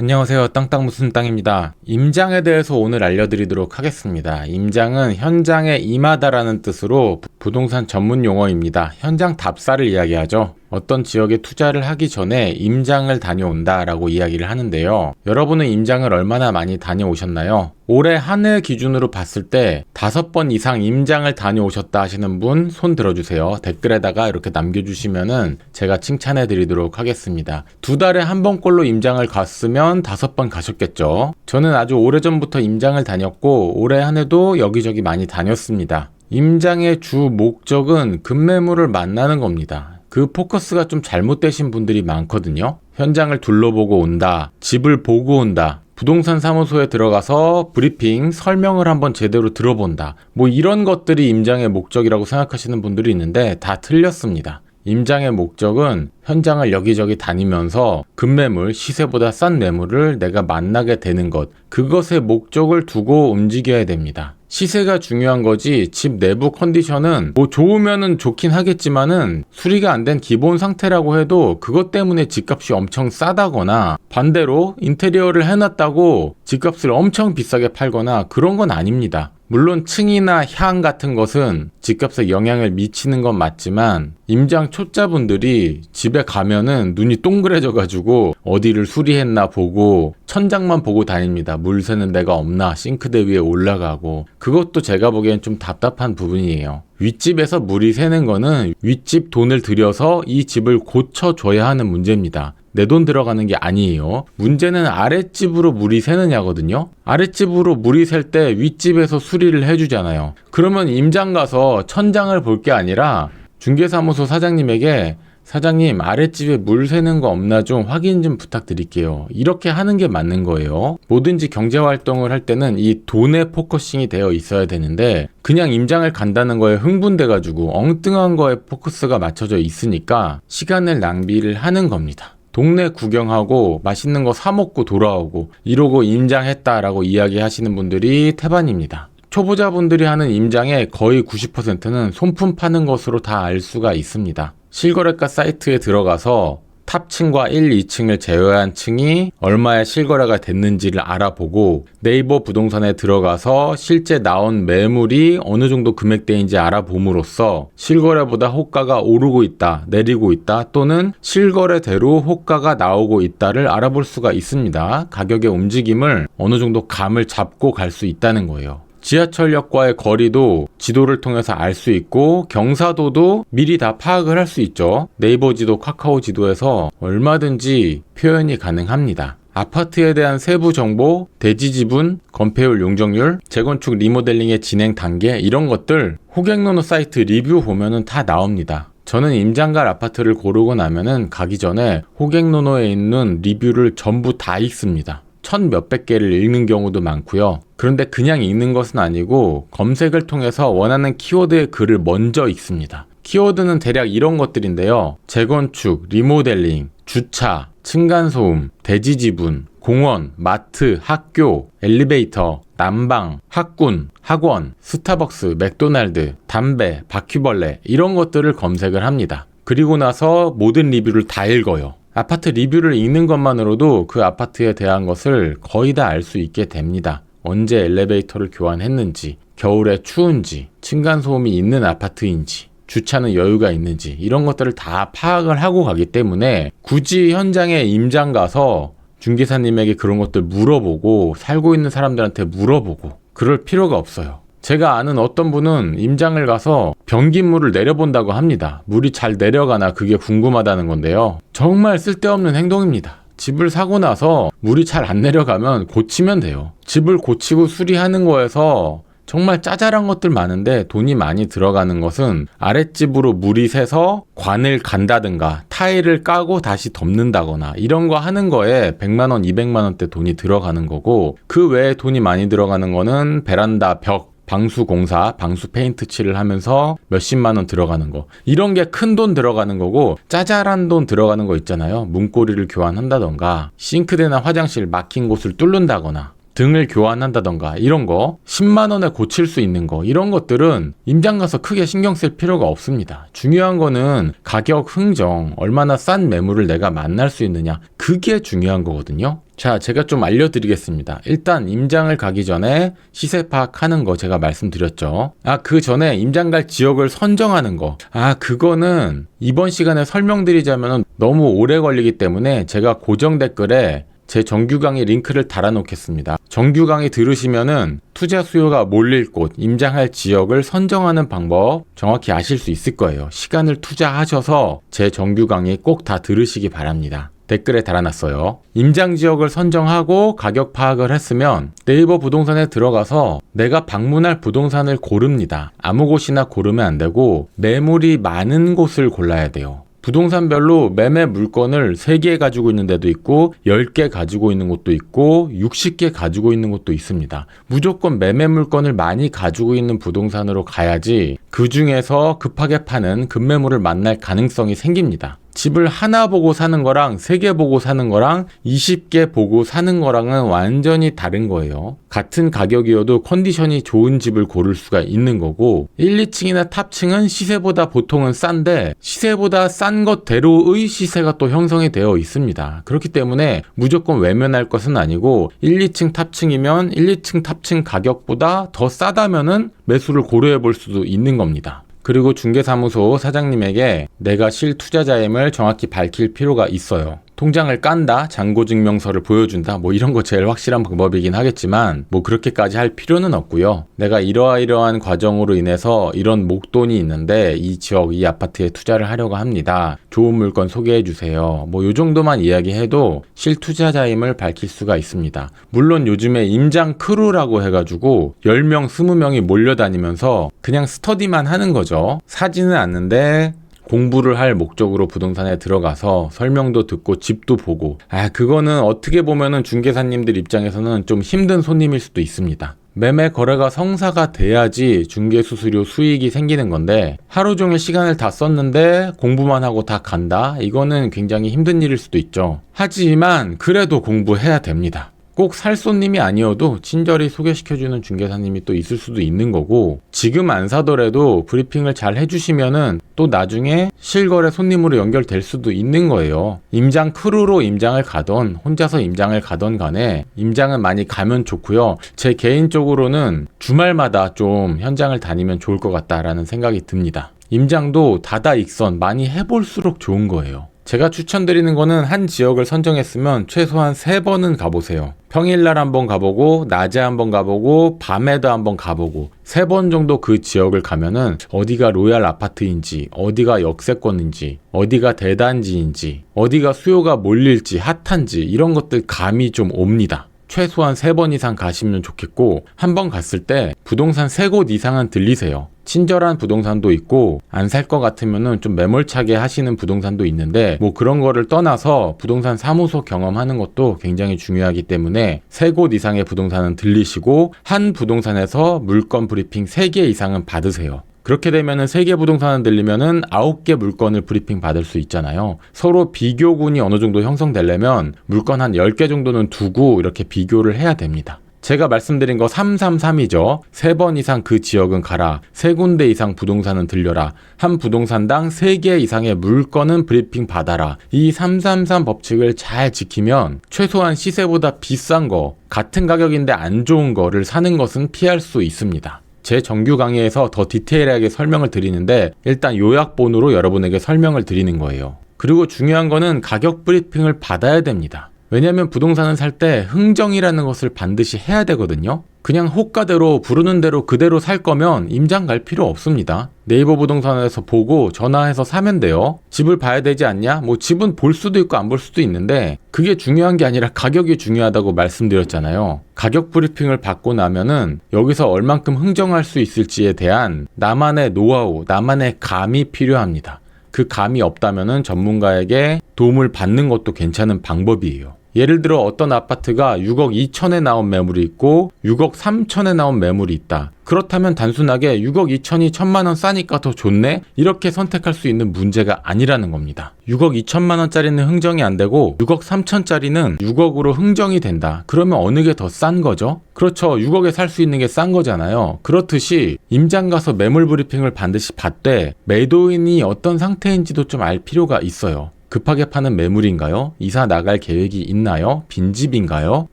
안녕하세요. 땅땅 무슨 땅입니다. 임장에 대해서 오늘 알려드리도록 하겠습니다. 임장은 현장에 임하다라는 뜻으로 부동산 전문 용어입니다. 현장 답사를 이야기하죠. 어떤 지역에 투자를 하기 전에 임장을 다녀온다 라고 이야기를 하는데요. 여러분은 임장을 얼마나 많이 다녀오셨나요? 올해 한 해 기준으로 봤을 때 5번 이상 임장을 다녀오셨다 하시는 분 손 들어주세요. 댓글에다가 이렇게 남겨주시면은 제가 칭찬해 드리도록 하겠습니다. 2달에 한 번꼴로 임장을 갔으면 5번 가셨겠죠. 저는 아주 오래전부터 임장을 다녔고 올해 한 해도 여기저기 많이 다녔습니다. 임장의 주 목적은 급매물을 만나는 겁니다. 그 포커스가 좀 잘못되신 분들이 많거든요. 현장을 둘러보고 온다, 집을 보고 온다, 부동산 사무소에 들어가서 브리핑, 설명을 한번 제대로 들어본다. 뭐 이런 것들이 임장의 목적이라고 생각하시는 분들이 있는데 다 틀렸습니다. 임장의 목적은 현장을 여기저기 다니면서 급매물, 시세보다 싼 매물을 내가 만나게 되는 것, 그것의 목적을 두고 움직여야 됩니다. 시세가 중요한 거지 집 내부 컨디션은 뭐 좋으면은 좋긴 하겠지만은 수리가 안 된 기본 상태라고 해도 그것 때문에 집값이 엄청 싸다거나 반대로 인테리어를 해놨다고 집값을 엄청 비싸게 팔거나 그런 건 아닙니다. 물론 층이나 향 같은 것은 집값에 영향을 미치는 건 맞지만 임장 초짜분들이 집에 가면은 눈이 동그래져 가지고 어디를 수리했나 보고 천장만 보고 다닙니다. 물 새는 데가 없나 싱크대 위에 올라가고 그것도 제가 보기엔 좀 답답한 부분이에요. 윗집에서 물이 새는 거는 윗집 돈을 들여서 이 집을 고쳐줘야 하는 문제입니다. 내 돈 들어가는 게 아니에요. 문제는 아랫집으로 물이 새느냐거든요. 아랫집으로 물이 셀 때 윗집에서 수리를 해주잖아요. 그러면 임장 가서 천장을 볼 게 아니라 중개사무소 사장님에게 사장님 아랫집에 물 새는 거 없나 좀 확인 좀 부탁드릴게요. 이렇게 하는 게 맞는 거예요. 뭐든지 경제활동을 할 때는 이 돈에 포커싱이 되어 있어야 되는데 그냥 임장을 간다는 거에 흥분돼가지고 엉뚱한 거에 포커스가 맞춰져 있으니까 시간을 낭비를 하는 겁니다. 동네 구경하고 맛있는 거 사 먹고 돌아오고 이러고 임장했다라고 이야기하시는 분들이 태반입니다. 초보자분들이 하는 임장의 거의 90%는 손품 파는 것으로 다 알 수가 있습니다. 실거래가 사이트에 들어가서 탑층과 1, 2층을 제외한 층이 얼마의 실거래가 됐는지를 알아보고 네이버 부동산에 들어가서 실제 나온 매물이 어느 정도 금액대인지 알아봄으로써 실거래보다 호가가 오르고 있다, 내리고 있다 또는 실거래대로 호가가 나오고 있다를 알아볼 수가 있습니다. 가격의 움직임을 어느 정도 감을 잡고 갈 수 있다는 거예요. 지하철역과의 거리도 지도를 통해서 알 수 있고 경사도도 미리 다 파악을 할 수 있죠. 네이버 지도, 카카오 지도에서 얼마든지 표현이 가능합니다. 아파트에 대한 세부 정보, 대지 지분, 건폐율, 용적률, 재건축 리모델링의 진행 단계 이런 것들 호갱노노 사이트 리뷰 보면은 다 나옵니다. 저는 임장갈 아파트를 고르고 나면은 가기 전에 호갱노노에 있는 리뷰를 전부 다 읽습니다. 1000몇백 개를 읽는 경우도 많고요. 그런데 그냥 읽는 것은 아니고 검색을 통해서 원하는 키워드의 글을 먼저 읽습니다. 키워드는 대략 이런 것들인데요. 재건축, 리모델링, 주차, 층간소음, 대지지분, 공원, 마트, 학교, 엘리베이터, 난방, 학군, 학원, 스타벅스, 맥도날드, 담배, 바퀴벌레 이런 것들을 검색을 합니다. 그리고 나서 모든 리뷰를 다 읽어요. 아파트 리뷰를 읽는 것만으로도 그 아파트에 대한 것을 거의 다 알 수 있게 됩니다. 언제 엘리베이터를 교환했는지, 겨울에 추운지, 층간소음이 있는 아파트인지, 주차는 여유가 있는지 이런 것들을 다 파악을 하고 가기 때문에 굳이 현장에 임장 가서 중개사님에게 그런 것들 물어보고 살고 있는 사람들한테 물어보고 그럴 필요가 없어요. 제가 아는 어떤 분은 임장을 가서 변기물을 내려본다고 합니다. 물이 잘 내려가나 그게 궁금하다는 건데요. 정말 쓸데없는 행동입니다. 집을 사고 나서 물이 잘 안 내려가면 고치면 돼요. 집을 고치고 수리하는 거에서 정말 짜잘한 것들 많은데 돈이 많이 들어가는 것은 아랫집으로 물이 새서 관을 간다든가 타일을 까고 다시 덮는다거나 이런 거 하는 거에 100만원, 200만원대 돈이 들어가는 거고 그 외에 돈이 많이 들어가는 거는 베란다, 벽, 방수 공사, 방수 페인트 칠을 하면서 몇십만 원 들어가는 거 이런 게 큰 돈 들어가는 거고 짜잘한 돈 들어가는 거 있잖아요. 문고리를 교환한다던가 싱크대나 화장실 막힌 곳을 뚫는다거나 등을 교환한다던가 이런 거 10만 원에 고칠 수 있는 거 이런 것들은 임장 가서 크게 신경 쓸 필요가 없습니다. 중요한 거는 가격 흥정, 얼마나 싼 매물을 내가 만날 수 있느냐 그게 중요한 거거든요. 자, 제가 좀 알려드리겠습니다. 일단 임장을 가기 전에 시세 파악하는 거 제가 말씀드렸죠. 그 전에 임장 갈 지역을 선정하는 거. 그거는 이번 시간에 설명드리자면 너무 오래 걸리기 때문에 제가 고정 댓글에 제 정규 강의 링크를 달아놓겠습니다. 정규 강의 들으시면은 투자 수요가 몰릴 곳, 임장할 지역을 선정하는 방법 정확히 아실 수 있을 거예요. 시간을 투자하셔서 제 정규 강의 꼭 다 들으시기 바랍니다. 댓글에 달아놨어요. 임장 지역을 선정하고 가격 파악을 했으면 네이버 부동산에 들어가서 내가 방문할 부동산을 고릅니다. 아무 곳이나 고르면 안 되고 매물이 많은 곳을 골라야 돼요. 부동산별로 매매 물건을 3개 가지고 있는 데도 있고 10개 가지고 있는 곳도 있고 60개 가지고 있는 곳도 있습니다. 무조건 매매 물건을 많이 가지고 있는 부동산으로 가야지 그 중에서 급하게 파는 급매물을 만날 가능성이 생깁니다. 집을 하나 보고 사는 거랑 3개 보고 사는 거랑 20개 보고 사는 거랑은 완전히 다른 거예요. 같은 가격이어도 컨디션이 좋은 집을 고를 수가 있는 거고 1, 2층이나 탑층은 시세보다 보통은 싼데 시세보다 싼 것대로의 시세가 또 형성이 되어 있습니다. 그렇기 때문에 무조건 외면할 것은 아니고 1, 2층 탑층이면 1, 2층 탑층 가격보다 더 싸다면은 매수를 고려해 볼 수도 있는 겁니다. 그리고 중개사무소 사장님에게 내가 실투자자임을 정확히 밝힐 필요가 있어요. 통장을 깐다, 잔고증명서를 보여준다, 이런 거 제일 확실한 방법이긴 하겠지만 그렇게까지 할 필요는 없고요. 내가 이러한 과정으로 인해서 이런 목돈이 있는데 이 지역, 이 아파트에 투자를 하려고 합니다. 좋은 물건 소개해 주세요. 요 정도만 이야기해도 실투자자임을 밝힐 수가 있습니다. 물론 요즘에 임장 크루라고 해가지고 10명, 20명이 몰려다니면서 그냥 스터디만 하는 거죠. 사지는 않는데 공부를 할 목적으로 부동산에 들어가서 설명도 듣고 집도 보고 그거는 어떻게 보면은 중개사님들 입장에서는 좀 힘든 손님일 수도 있습니다. 매매 거래가 성사가 돼야지 중개수수료 수익이 생기는 건데 하루 종일 시간을 다 썼는데 공부만 하고 다 간다? 이거는 굉장히 힘든 일일 수도 있죠. 하지만 그래도 공부해야 됩니다. 꼭 살 손님이 아니어도 친절히 소개시켜주는 중개사님이 또 있을 수도 있는 거고 지금 안 사더라도 브리핑을 잘 해주시면은 또 나중에 실거래 손님으로 연결될 수도 있는 거예요. 임장 크루로 임장을 가던 혼자서 임장을 가던 간에 임장은 많이 가면 좋고요. 제 개인적으로는 주말마다 좀 현장을 다니면 좋을 것 같다라는 생각이 듭니다. 임장도 다다익선 많이 해볼수록 좋은 거예요. 제가 추천드리는 거는 한 지역을 선정했으면 최소한 3번은 가보세요. 평일날 한번 가보고 낮에 한번 가보고 밤에도 한번 가보고 3번 정도 그 지역을 가면은 어디가 로얄 아파트인지 어디가 역세권인지 어디가 대단지인지 어디가 수요가 몰릴지 핫한지 이런 것들 감이 좀 옵니다. 최소한 3번 이상 가시면 좋겠고 한 번 갔을 때 부동산 3곳 이상은 들리세요. 친절한 부동산도 있고 안 살 것 같으면은 좀 매몰차게 하시는 부동산도 있는데 그런 거를 떠나서 부동산 사무소 경험하는 것도 굉장히 중요하기 때문에 3곳 이상의 부동산은 들리시고 한 부동산에서 물건 브리핑 3개 이상은 받으세요. 그렇게 되면은 3개 부동산을 들리면은 9개 물건을 브리핑 받을 수 있잖아요. 서로 비교군이 어느 정도 형성되려면 물건 한 10개 정도는 두고 이렇게 비교를 해야 됩니다. 제가 말씀드린 거 333이죠. 3번 이상 그 지역은 가라. 3군데 이상 부동산은 들려라. 한 부동산당 3개 이상의 물건은 브리핑 받아라. 이 333 법칙을 잘 지키면 최소한 시세보다 비싼 거, 같은 가격인데 안 좋은 거를 사는 것은 피할 수 있습니다. 제 정규 강의에서 더 디테일하게 설명을 드리는데 일단 요약본으로 여러분에게 설명을 드리는 거예요. 그리고 중요한 거는 가격 브리핑을 받아야 됩니다. 왜냐면 부동산을 살 때 흥정이라는 것을 반드시 해야 되거든요. 그냥 호가대로 부르는 대로 그대로 살 거면 임장 갈 필요 없습니다. 네이버 부동산에서 보고 전화해서 사면 돼요. 집을 봐야 되지 않냐? 집은 볼 수도 있고 안 볼 수도 있는데 그게 중요한 게 아니라 가격이 중요하다고 말씀드렸잖아요. 가격 브리핑을 받고 나면은 여기서 얼만큼 흥정할 수 있을지에 대한 나만의 노하우, 나만의 감이 필요합니다. 그 감이 없다면은 전문가에게 도움을 받는 것도 괜찮은 방법이에요. 예를 들어 어떤 아파트가 6억 2천에 나온 매물이 있고 6억 3천에 나온 매물이 있다. 그렇다면 단순하게 6억 2천이 1,000만 원 싸니까 더 좋네? 이렇게 선택할 수 있는 문제가 아니라는 겁니다. 6억 2천만 원짜리는 흥정이 안 되고 6억 3천짜리는 6억으로 흥정이 된다. 그러면 어느 게 더 싼 거죠? 그렇죠. 6억에 살 수 있는 게 싼 거잖아요. 그렇듯이 임장 가서 매물 브리핑을 반드시 받되 매도인이 어떤 상태인지도 좀 알 필요가 있어요. 급하게 파는 매물인가요? 이사 나갈 계획이 있나요? 빈집인가요?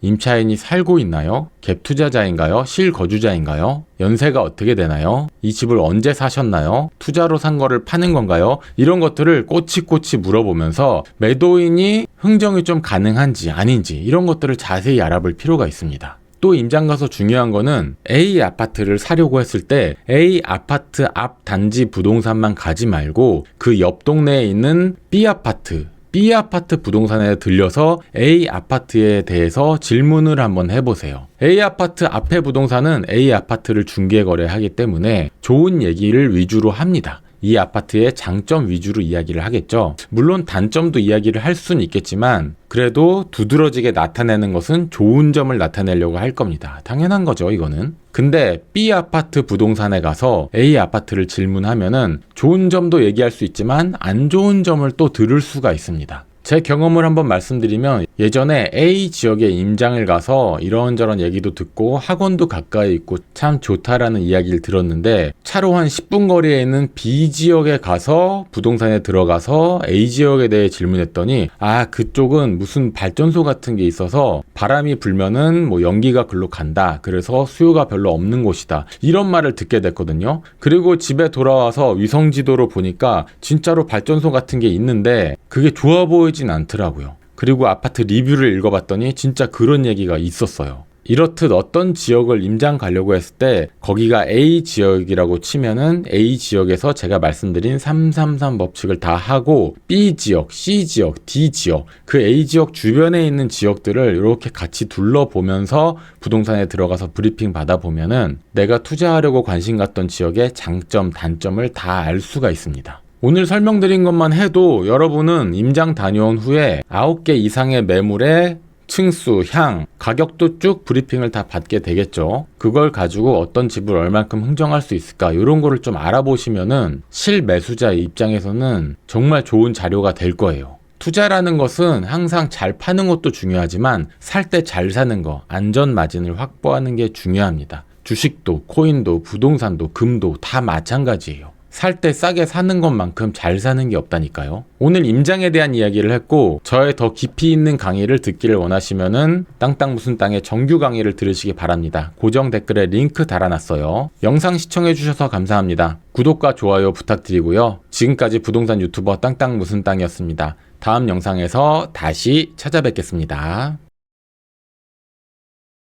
임차인이 살고 있나요? 갭 투자자인가요? 실거주자인가요? 연세가 어떻게 되나요? 이 집을 언제 사셨나요? 투자로 산 거를 파는 건가요? 이런 것들을 꼬치꼬치 물어보면서 매도인이 흥정이 좀 가능한지 아닌지 이런 것들을 자세히 알아볼 필요가 있습니다. 또 임장 가서 중요한 거는 A 아파트를 사려고 했을 때 A 아파트 앞 단지 부동산만 가지 말고 그 옆 동네에 있는 B 아파트 부동산에 들려서 A 아파트에 대해서 질문을 한번 해보세요. A 아파트 앞에 부동산은 A 아파트를 중개거래하기 때문에 좋은 얘기를 위주로 합니다. 이 아파트의 장점 위주로 이야기를 하겠죠. 물론 단점도 이야기를 할 수는 있겠지만 그래도 두드러지게 나타내는 것은 좋은 점을 나타내려고 할 겁니다. 당연한 거죠, 이거는. 근데 B 아파트 부동산에 가서 A 아파트를 질문하면은 좋은 점도 얘기할 수 있지만 안 좋은 점을 또 들을 수가 있습니다. 제 경험을 한번 말씀드리면 예전에 A 지역에 임장을 가서 이런저런 얘기도 듣고 학원도 가까이 있고 참 좋다라는 이야기를 들었는데 차로 한 10분 거리에 있는 B 지역에 가서 부동산에 들어가서 A 지역에 대해 질문했더니 그쪽은 무슨 발전소 같은 게 있어서 바람이 불면은 뭐 연기가 글로 간다. 그래서 수요가 별로 없는 곳이다. 이런 말을 듣게 됐거든요. 그리고 집에 돌아와서 위성지도로 보니까 진짜로 발전소 같은 게 있는데 그게 좋아 보이진 않더라고요. 그리고 아파트 리뷰를 읽어봤더니 진짜 그런 얘기가 있었어요. 이렇듯 어떤 지역을 임장 가려고 했을 때 거기가 A 지역이라고 치면은 A 지역에서 제가 말씀드린 333 법칙을 다 하고 B 지역, C 지역, D 지역 그 A 지역 주변에 있는 지역들을 이렇게 같이 둘러보면서 부동산에 들어가서 브리핑 받아보면은 내가 투자하려고 관심 갖던 지역의 장점, 단점을 다 알 수가 있습니다. 오늘 설명드린 것만 해도 여러분은 임장 다녀온 후에 9개 이상의 매물에 층수, 향, 가격도 쭉 브리핑을 다 받게 되겠죠. 그걸 가지고 어떤 집을 얼만큼 흥정할 수 있을까 이런 거를 좀 알아보시면은 실매수자의 입장에서는 정말 좋은 자료가 될 거예요. 투자라는 것은 항상 잘 파는 것도 중요하지만 살 때 잘 사는 거, 안전 마진을 확보하는 게 중요합니다. 주식도, 코인도, 부동산도, 금도 다 마찬가지예요. 살 때 싸게 사는 것만큼 잘 사는 게 없다니까요. 오늘 임장에 대한 이야기를 했고 저의 더 깊이 있는 강의를 듣기를 원하시면은 땅땅 무슨 땅의 정규 강의를 들으시기 바랍니다. 고정 댓글에 링크 달아놨어요. 영상 시청해주셔서 감사합니다. 구독과 좋아요 부탁드리고요. 지금까지 부동산 유튜버 땅땅 무슨 땅이었습니다. 다음 영상에서 다시 찾아뵙겠습니다.